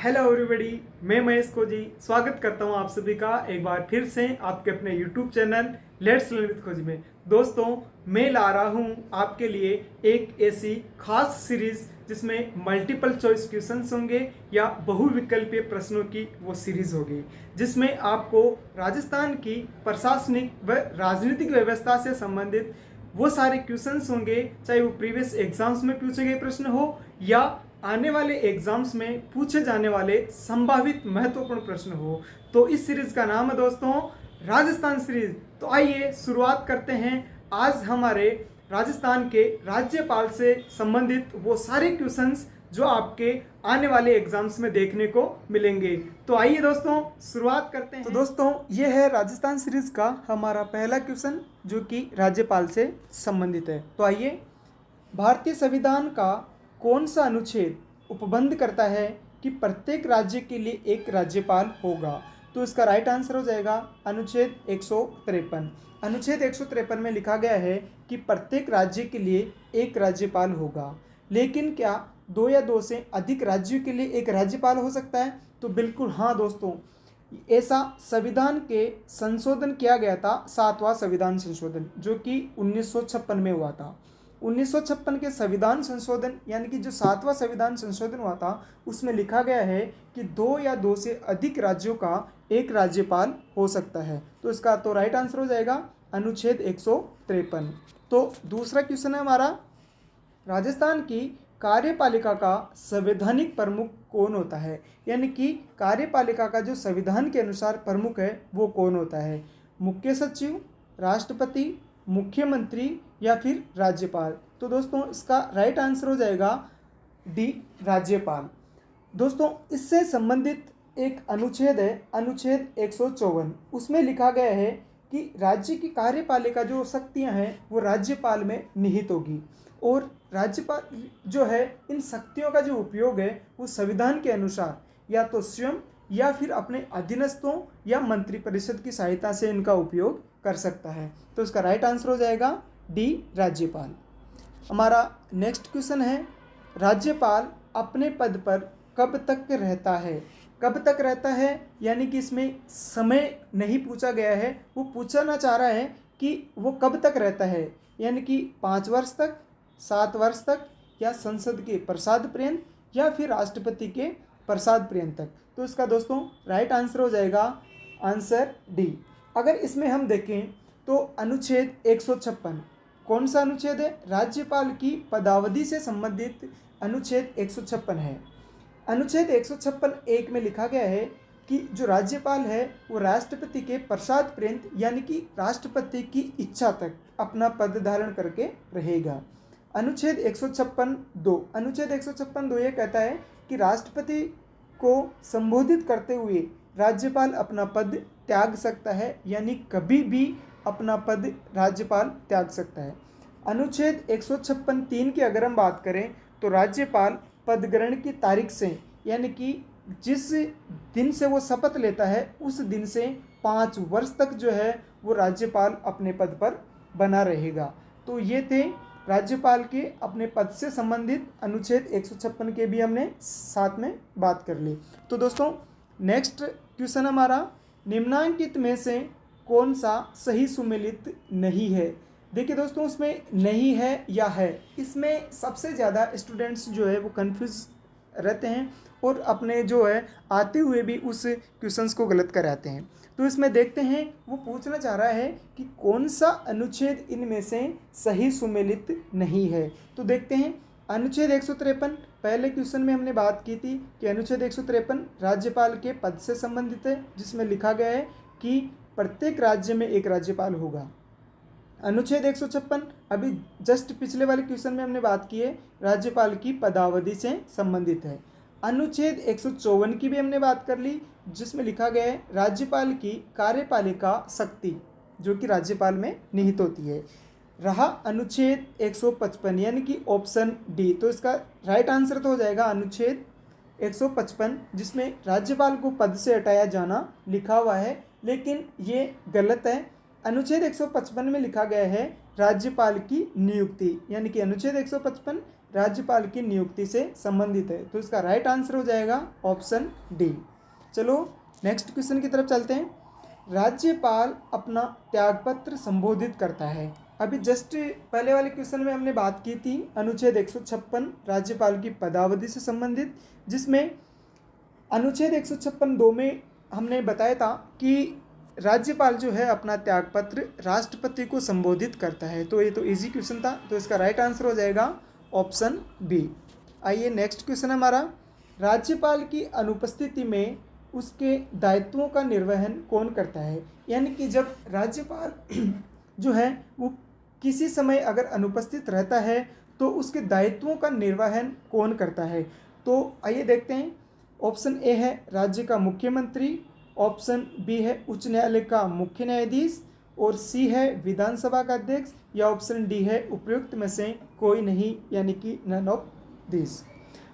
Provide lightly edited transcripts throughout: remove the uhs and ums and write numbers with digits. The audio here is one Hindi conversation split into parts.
हेलो एवरीबॉडी, मैं महेश खोजी स्वागत करता हूं आप सभी का एक बार फिर से आपके अपने YouTube channel let's learn with खोजी में। दोस्तों, मैं ला रहा हूं आपके लिए एक ऐसी खास सीरीज जिसमें मल्टीपल चॉइस क्वेश्चंस होंगे या बहुविकल्पीय प्रश्नों की वो सीरीज होगी, जिसमें आपको राजस्थान की प्रशासनिक व राजनीतिक व्यवस्था से संबंधित वो सारे क्वेश्चंस होंगे, चाहे वो प्रीवियस एग्जाम्स में पूछे गए प्रश्न हो या आने वाले एग्जाम्स में पूछे जाने वाले संभावित महत्वपूर्ण प्रश्न हो। तो इस सीरीज का नाम है दोस्तों राजस्थान सीरीज। तो आइए शुरुआत करते हैं। आज हमारे राजस्थान के राज्यपाल से संबंधित वो सारे क्वेश्चंस जो आपके आने वाले एग्जाम्स में देखने को मिलेंगे। तो आइए दोस्तों शुरुआत करते हैं। तो दोस्तों, ये है राजस्थान सीरीज का हमारा पहला क्वेश्चन जो कि राज्यपाल से संबंधित है। तो आइए, भारतीय संविधान का कौन सा अनुच्छेद उपबंध करता है कि प्रत्येक राज्य के लिए एक राज्यपाल होगा? तो इसका राइट आंसर हो जाएगा अनुच्छेद 153। अनुच्छेद 153 में लिखा गया है कि प्रत्येक राज्य के लिए एक राज्यपाल होगा। लेकिन क्या दो या दो से अधिक राज्यों के लिए एक राज्यपाल हो सकता है? तो बिल्कुल हाँ दोस्तों, ऐसा संविधान के संशोधन किया गया था, 7वां संविधान संशोधन जो कि 1956 में हुआ था। 1956 के संविधान संशोधन यानी कि जो 7वां संविधान संशोधन हुआ था, उसमें लिखा गया है कि दो या दो से अधिक राज्यों का एक राज्यपाल हो सकता है। तो इसका तो राइट आंसर हो जाएगा अनुच्छेद 153। तो दूसरा क्वेश्चन है हमारा, राजस्थान की कार्यपालिका का संवैधानिक प्रमुख कौन होता है? यानी कि कार्यपालिका का जो संविधान के अनुसार प्रमुख है वो कौन होता है? मुख्य सचिव, राष्ट्रपति, मुख्यमंत्री या फिर राज्यपाल? तो दोस्तों, इसका राइट आंसर हो जाएगा डी, राज्यपाल। दोस्तों, इससे संबंधित एक अनुच्छेद है अनुच्छेद 154। उसमें लिखा गया है कि राज्य की कार्यपालिका जो शक्तियां हैं वो राज्यपाल में निहित होगी और राज्यपाल जो है इन शक्तियों का जो उपयोग है वो संविधान के अनुसार या तो स्वयं या फिर अपने अधीनस्थों या मंत्रिपरिषद की सहायता से इनका उपयोग कर सकता है। तो इसका राइट आंसर हो जाएगा डी, राज्यपाल। हमारा नेक्स्ट क्वेश्चन है, राज्यपाल अपने पद पर कब तक रहता है? कब तक रहता है यानी कि इसमें समय नहीं पूछा गया है, वो पूछना चाह रहा है कि वो कब तक रहता है, यानी कि 5 वर्ष तक, 7 वर्ष तक या संसद के प्रसाद पर्यंत या फिर राष्ट्रपति के प्रसाद पर्यंत तक। तो इसका दोस्तों राइट आंसर हो जाएगा आंसर डी। अगर इसमें हम देखें तो अनुच्छेद 156 कौन सा अनुच्छेद है? राज्यपाल की पदावधि से संबंधित अनुच्छेद 156 है। अनुच्छेद 156(1) में लिखा गया है कि जो राज्यपाल है वो राष्ट्रपति के प्रसाद पर्यंत यानी कि राष्ट्रपति की इच्छा तक अपना पद धारण करके रहेगा। अनुच्छेद 156(2) अनुच्छेद 156(2) ये कहता है कि राष्ट्रपति को संबोधित करते हुए राज्यपाल अपना पद त्याग सकता है, यानी कभी भी अपना पद राज्यपाल त्याग सकता है। अनुच्छेद 156(3) की अगर हम बात करें तो राज्यपाल पद ग्रहण की तारीख से यानी कि जिस दिन से वो शपथ लेता है उस दिन से 5 वर्ष तक जो है वो राज्यपाल अपने पद पर बना रहेगा। तो ये थे राज्यपाल के अपने पद से संबंधित अनुच्छेद 156 के भी हमने साथ में बात कर ली। तो दोस्तों, नेक्स्ट क्वेश्चन हमारा, निम्नांकित में से कौन सा सही सुमेलित नहीं है? देखिए दोस्तों, उसमें नहीं है या है, इसमें सबसे ज़्यादा स्टूडेंट्स जो है वो कंफ्यूज रहते हैं और अपने जो है आते हुए भी उस क्वेश्चंस को गलत कराते हैं। तो इसमें देखते हैं वो पूछना चाह रहा है कि कौन सा अनुच्छेद इनमें से सही सुमेलित नहीं है। तो देखते हैं, अनुच्छेद 153 पहले क्वेश्चन में हमने बात की थी कि अनुच्छेद 153 राज्यपाल के पद से संबंधित है, जिसमें लिखा गया है कि प्रत्येक राज्य में एक राज्यपाल होगा। अनुच्छेद 156 अभी जस्ट पिछले वाले क्वेश्चन में हमने बात की है, राज्यपाल की पदावधि से संबंधित है। अनुच्छेद 154 की भी हमने बात कर ली, जिसमें लिखा गया है राज्यपाल की कार्यपालिका शक्ति जो कि राज्यपाल में निहित होती है। रहा अनुच्छेद 155 यानी कि ऑप्शन डी। तो इसका राइट आंसर तो हो जाएगा अनुच्छेद 155, जिसमें राज्यपाल को पद से हटाया जाना लिखा हुआ है, लेकिन ये गलत है। अनुच्छेद 155 में लिखा गया है राज्यपाल की नियुक्ति, यानी कि अनुच्छेद 155 राज्यपाल की नियुक्ति से संबंधित है। तो इसका राइट आंसर हो जाएगा ऑप्शन डी। चलो नेक्स्ट क्वेश्चन की तरफ चलते हैं। राज्यपाल अपना त्यागपत्र संबोधित करता है। अभी जस्ट पहले वाले क्वेश्चन में हमने बात की थी अनुच्छेद 156 राज्यपाल की पदावधि से संबंधित, जिसमें अनुच्छेद 156(2) में हमने बताया था कि राज्यपाल जो है अपना त्यागपत्र राष्ट्रपति को संबोधित करता है। तो ये तो इजी क्वेश्चन था, तो इसका राइट आंसर हो जाएगा ऑप्शन बी। आइए नेक्स्ट क्वेश्चन हमारा, राज्यपाल की अनुपस्थिति में उसके दायित्वों का निर्वहन कौन करता है। यानी कि जब राज्यपाल जो है वो किसी समय अगर अनुपस्थित रहता है तो उसके दायित्वों का निर्वहन कौन करता है। तो आइए देखते हैं। ऑप्शन ए है राज्य का मुख्यमंत्री, ऑप्शन बी है उच्च न्यायालय का मुख्य न्यायाधीश, और सी है विधानसभा का अध्यक्ष, या ऑप्शन डी है उपयुक्त में से कोई नहीं, यानी कि नन ऑफ दिस।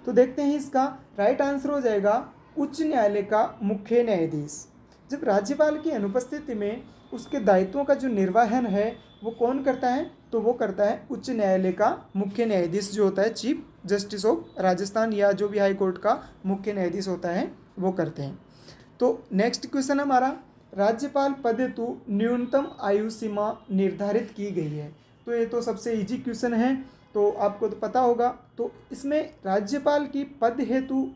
तो देखते हैं, इसका राइट आंसर हो जाएगा उच्च न्यायालय का मुख्य न्यायाधीश। जब राज्यपाल की अनुपस्थिति में उसके दायित्वों का जो निर्वहन है वो कौन करता है, तो वो करता है उच्च न्यायालय का मुख्य न्यायाधीश, जो होता है चीफ जस्टिस ऑफ राजस्थान, या जो भी हाई कोर्ट का मुख्य न्यायाधीश होता है वो करते हैं। तो नेक्स्ट क्वेश्चन हमारा, राज्यपाल पद हेतु न्यूनतम आयु सीमा निर्धारित की गई है। तो ये तो सबसे इजी क्वेश्चन है, तो आपको तो पता होगा। तो इसमें राज्यपाल की पद हेतु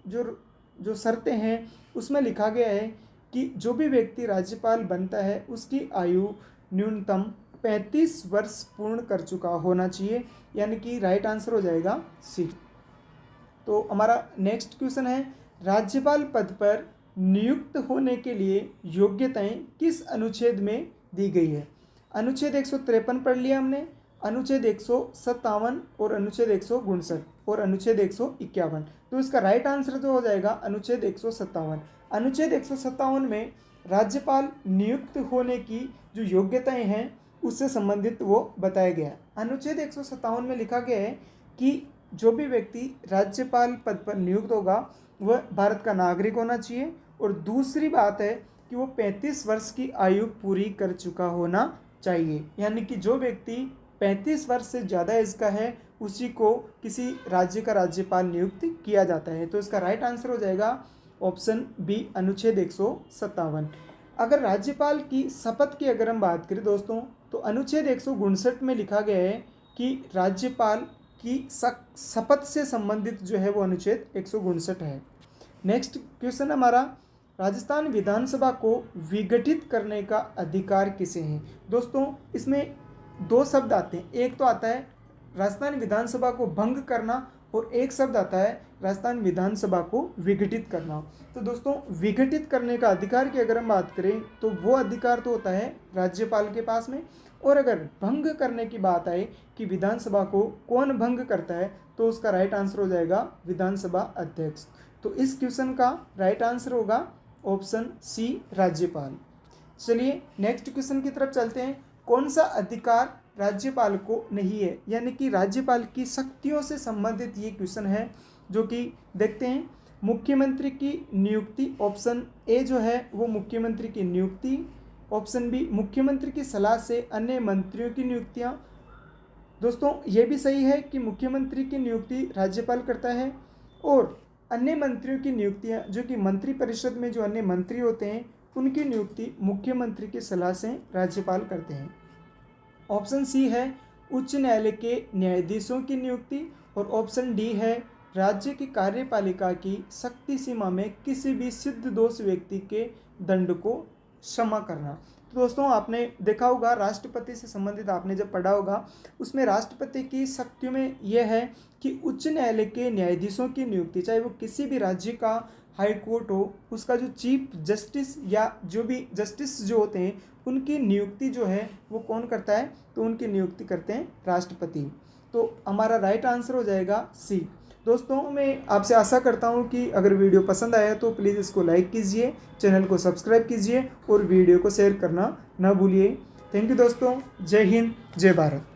जो शर्तें हैं उसमें लिखा गया है कि जो भी व्यक्ति राज्यपाल बनता है उसकी आयु न्यूनतम 35 वर्ष पूर्ण कर चुका होना चाहिए, यानी कि राइट आंसर हो जाएगा सी। तो हमारा नेक्स्ट क्वेश्चन है, राज्यपाल पद पर नियुक्त होने के लिए योग्यताएं किस अनुच्छेद में दी गई है। अनुच्छेद 153 पढ़ लिया हमने, अनुच्छेद 157 और अनुच्छेद 159 और अनुच्छेद 151। तो इसका राइट आंसर जो हो जाएगा अनुच्छेद 157। अनुच्छेद 157 में राज्यपाल नियुक्त होने की जो योग्यताएं हैं उससे संबंधित वो बताया गया है। अनुच्छेद 157 में लिखा गया है कि जो भी व्यक्ति राज्यपाल पद पर नियुक्त होगा वह भारत का नागरिक होना चाहिए, और दूसरी बात है कि वो 35 वर्ष की आयु पूरी कर चुका होना चाहिए। यानी कि जो व्यक्ति 35 वर्ष से ज़्यादा एज का है उसी को किसी राज्य का राज्यपाल नियुक्त किया जाता है। तो इसका राइट आंसर हो जाएगा ऑप्शन बी, अनुच्छेद 157। अगर राज्यपाल की शपथ की अगर हम बात करें दोस्तों, तो अनुच्छेद 159 में लिखा गया है कि राज्यपाल की शपथ से संबंधित जो है वो अनुच्छेद 159 है। नेक्स्ट क्वेश्चन हमारा, राजस्थान विधानसभा को विघटित करने का अधिकार किसे है। दोस्तों इसमें दो शब्द आते हैं, एक तो आता है राजस्थान विधानसभा को भंग करना, और एक शब्द आता है राजस्थान विधानसभा को विघटित करना। तो दोस्तों विघटित करने का अधिकार की अगर हम बात करें तो वो अधिकार तो होता है राज्यपाल के पास में, और अगर भंग करने की बात आए कि विधानसभा को कौन भंग करता है, तो उसका राइट आंसर हो जाएगा विधानसभा अध्यक्ष। तो इस क्वेश्चन का राइट आंसर होगा ऑप्शन सी, राज्यपाल। चलिए नेक्स्ट क्वेश्चन की तरफ चलते हैं। कौन सा अधिकार राज्यपाल को नहीं है, यानी कि राज्यपाल की शक्तियों से संबंधित ये क्वेश्चन है, जो कि देखते हैं। मुख्यमंत्री की नियुक्ति, ऑप्शन ए जो है वो मुख्यमंत्री की नियुक्ति, ऑप्शन बी मुख्यमंत्री की सलाह से अन्य मंत्रियों की नियुक्तियां। दोस्तों ये भी सही है कि मुख्यमंत्री की नियुक्ति राज्यपाल करता है, और अन्य मंत्रियों की नियुक्तियां जो कि मंत्रिपरिषद में जो अन्य मंत्री होते हैं उनकी नियुक्ति मुख्यमंत्री की सलाह से राज्यपाल करते हैं। ऑप्शन सी है उच्च न्यायालय के न्यायाधीशों की नियुक्ति, और ऑप्शन डी है राज्य की कार्यपालिका की शक्ति सीमा में किसी भी सिद्ध दोष व्यक्ति के दंड को क्षमा करना। तो दोस्तों आपने देखा होगा राष्ट्रपति से संबंधित आपने जब पढ़ा होगा उसमें राष्ट्रपति की शक्तियों में यह है कि उच्च न्यायालय के न्यायाधीशों की नियुक्ति, चाहे वो किसी भी राज्य का हाई कोर्ट हो, उसका जो चीफ जस्टिस या जो भी जस्टिस जो होते हैं उनकी नियुक्ति जो है वो कौन करता है, तो उनकी नियुक्ति करते हैं राष्ट्रपति। तो हमारा राइट आंसर हो जाएगा सी। दोस्तों मैं आपसे आशा करता हूं कि अगर वीडियो पसंद आया तो प्लीज़ इसको लाइक कीजिए, चैनल को सब्सक्राइब कीजिए और वीडियो को शेयर करना ना भूलिए। थैंक यू दोस्तों, जय हिंद, जय भारत।